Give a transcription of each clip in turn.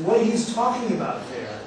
what he's talking about there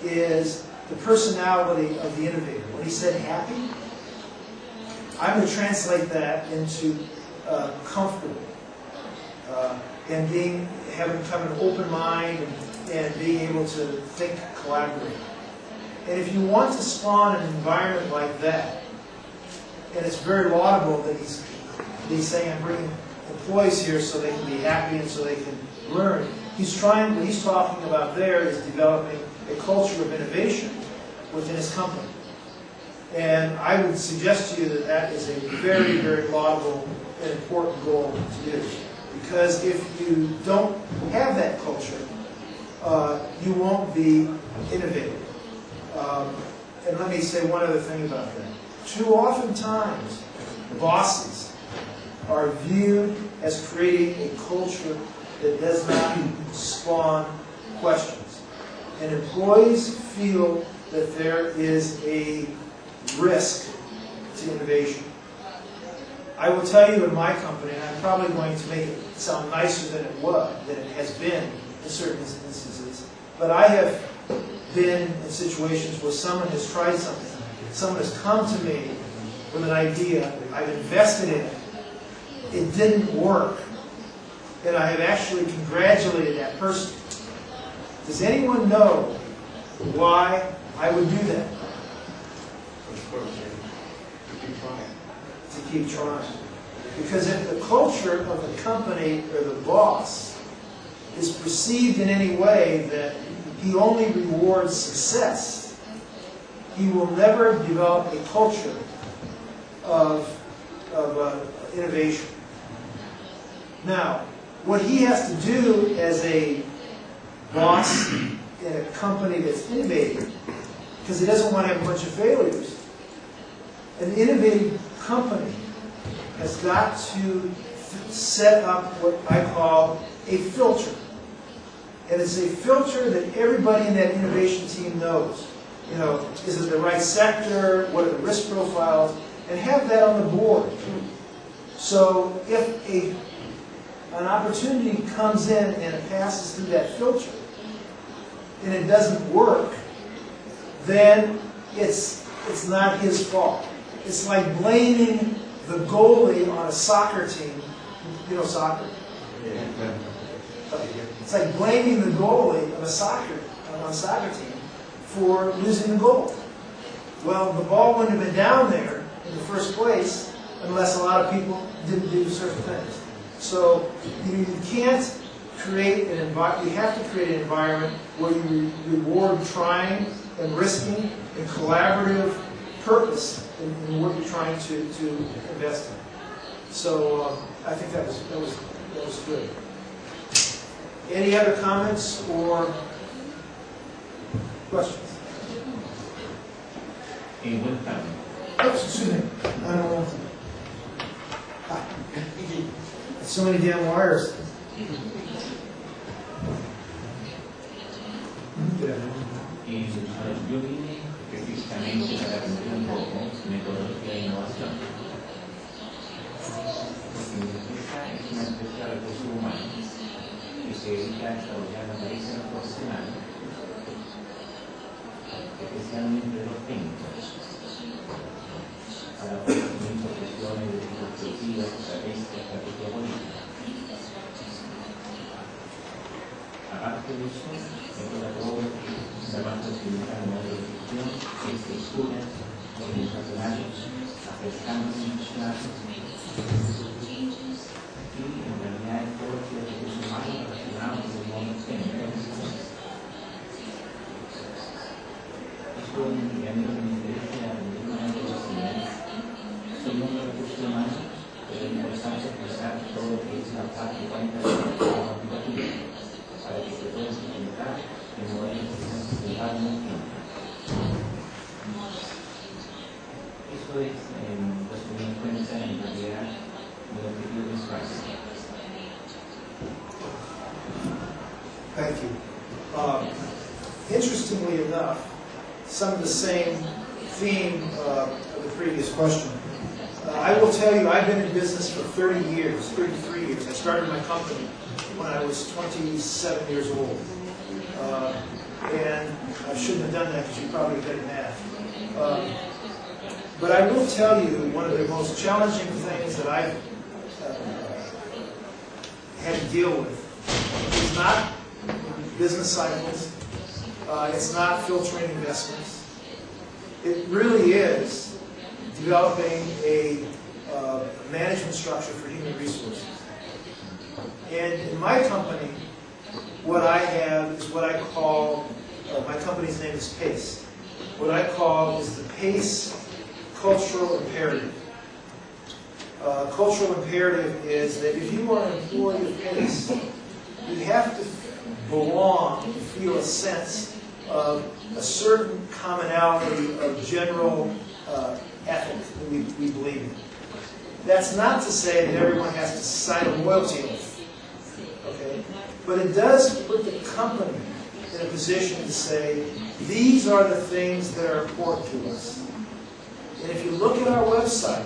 is the personality of the innovator. When he said happy, I'm going to translate that into comfortable and having kind of an open mind and being able to think, collaborate. And if you want to spawn an environment like that, and it's very laudable that he's saying I'm bringing employees here so they can be happy and so they can learn. What he's talking about there is developing a culture of innovation within his company. And I would suggest to you that that is a very, very laudable and important goal to do. Because if you don't have that culture, you won't be innovative. And let me say one other thing about that. Too often times, bosses are viewed as creating a culture that does not spawn questions. And employees feel that there is a risk to innovation. I will tell you in my company, and I'm probably going to make it sound nicer than it has been in certain instances, but I have been in situations where someone has tried something. Someone has come to me with an idea, I've invested in it, it didn't work, and I have actually congratulated that person. Does anyone know why I would do that? To keep trying. Because if the culture of the company or the boss is perceived in any way that he only rewards success, he will never develop a culture of innovation. Now, what he has to do as a boss in a company that's innovating, because he doesn't want to have a bunch of failures, an innovative company has got to set up what I call a filter. And it's a filter that everybody in that innovation team knows. You know, is it the right sector? What are the risk profiles? And have that on the board. So if an opportunity comes in and it passes through that filter and it doesn't work, then it's not his fault. It's like blaming the goalie on a soccer team. You know soccer? Yeah. It's like blaming the goalie on a soccer team for losing the goal. Well, the ball wouldn't have been down there in the first place unless a lot of people didn't do certain things. So you can't create an environment. You have to create an environment where you reward trying and risking and collaborative purpose in what you're trying to invest in. So I think that was good. Any other comments or questions? Oops, excuse me. I don't want to. So many damn wires. Yo vine específicamente para aprender un poco metodología de innovación. Porque mi empresa es una empresa de recursos humanos que se dedica a desarrollar la medicina profesional, especialmente de los técnicos, para conocimiento de cuestiones de perspectiva, estrategia política. Aparte de eso, tengo la todo trabajo simultáneo de gestión, estructuras organizacionales, acercando institucionales, y en realidad es todo lo que es recursos humanos relacionados con el modo técnico. Esto en realidad lo que me interesa aprender una metodología. Soy un hombre de recursos humanos, pero es importante expresar todo lo que es la parte cuantitativa para que se pueda implementar en modelos que se implementan en el tiempo. Eso es, resumiendo cuentas, en realidad, el objetivo visual. Thank you. Interestingly enough, some of the same theme of the previous question. I will tell you, I've been in business for 33 years. I started my company when I was 27 years old. And I shouldn't have done that because you probably get mad. But I will tell you, one of the most challenging things that I've had to deal with is not business cycles. It's not filtering investments. It really is developing a management structure for human resources. And in my company, what I have is what I call, my company's name is PACE. What I call is the PACE cultural imperative. Cultural imperative is that if you are an employee of PACE, you have to belong and feel a sense of a certain commonality of general ethics that we believe in. That's not to say that everyone has to sign a loyalty oath, okay? But it does put the company in a position to say, these are the things that are important to us. And if you look at our website,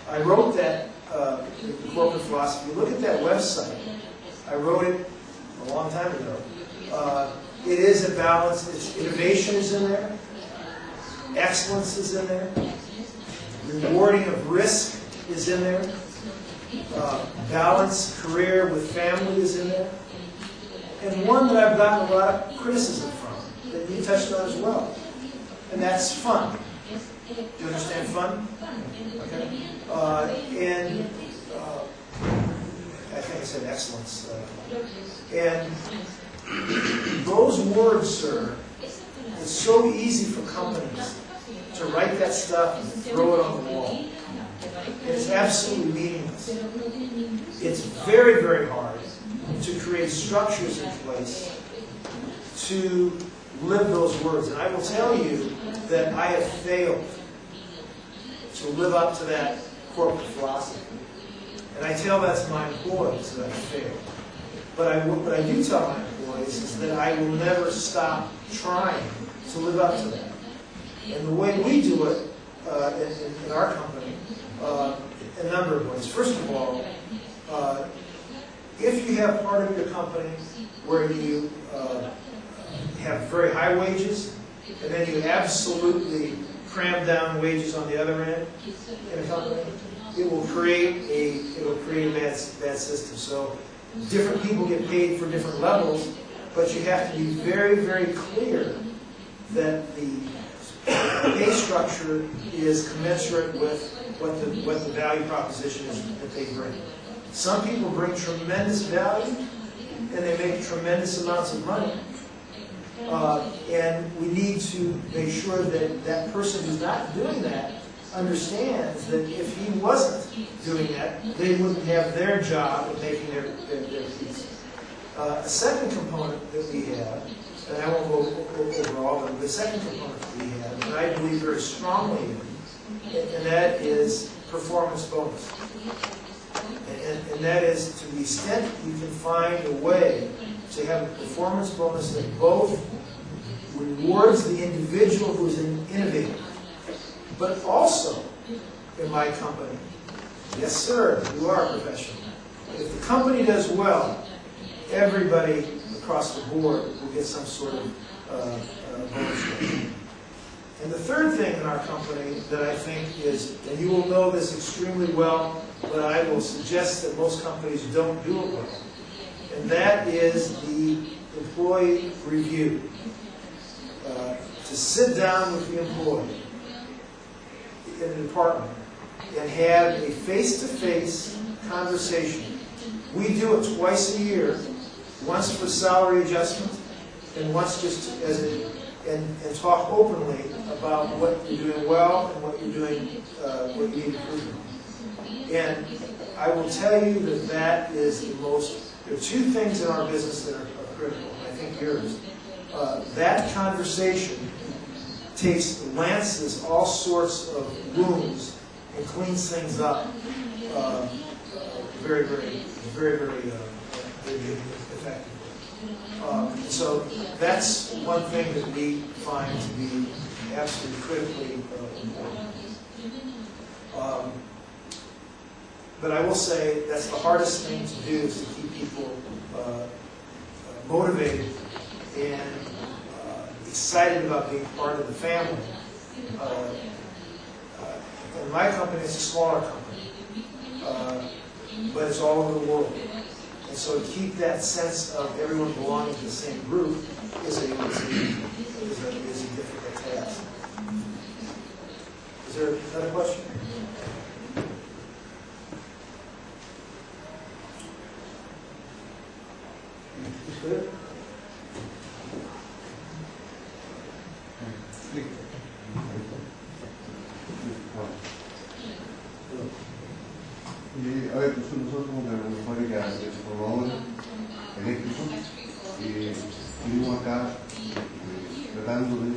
I wrote that, the corporate philosophy. Look at that website. I wrote it a long time ago. It is a balance. Innovation is in there. Excellence is in there. Rewarding of risk is in there. Balance, career with family is in there. And one that I've gotten a lot of criticism from, that you touched on as well. And that's fun. Do you understand fun? Okay. I think I said excellence. And those words, sir, it's so easy for companies to write that stuff and throw it on the wall. It's absolutely meaningless. It's very, very hard to create structures in place to live those words. And I will tell you that I have failed to live up to that corporate philosophy. And I tell that to my employees that I failed. But what I do tell my employees is that I will never stop trying to live up to that. And the way we do it in our company, a number of ways. First of all, if you have part of your company where you have very high wages, and then you absolutely cram down wages on the other end in a company, it will create a bad system. So different people get paid for different levels, but you have to be very, very clear that the pay structure is commensurate with what the value proposition is that they bring. Some people bring tremendous value, and they make tremendous amounts of money. And we need to make sure that that person who's not doing that understands that if he wasn't doing that, they wouldn't have their job of making their fees. A second component that we have, and I won't go over all of them, the second component that we have, and I believe very strongly in, and that is performance bonus. And that is, to the extent you can find a way to have a performance bonus that both rewards the individual who's an innovator, but also, in my company, yes sir, you are a professional. If the company does well, everybody across the board will get some sort of bonus. And the third thing in our company that I think is, and you will know this extremely well, but I will suggest that most companies don't do it well, and that is the employee review. To sit down with the employee in the department and have a face-to-face conversation. We do it twice a year, once for salary adjustment, and once just as and talk openly about what you're doing well and what you're doing, what you need improvement. And I will tell you that that is the most. There are two things in our business that are critical. I think yours. That conversation lances all sorts of wounds and cleans things up very, very, very, very effectively. So that's one thing that we find to be absolutely critically important. But I will say that's the hardest thing to do, is to keep people motivated and excited about being part of the family. And my company is a smaller company, but it's all over the world. And so to keep that sense of everyone belonging to the same group is a difficult task. Is there another question? Good. Y a ver, nosotros somos de una fábrica de transformadores eléctricos y vinimos acá tratando de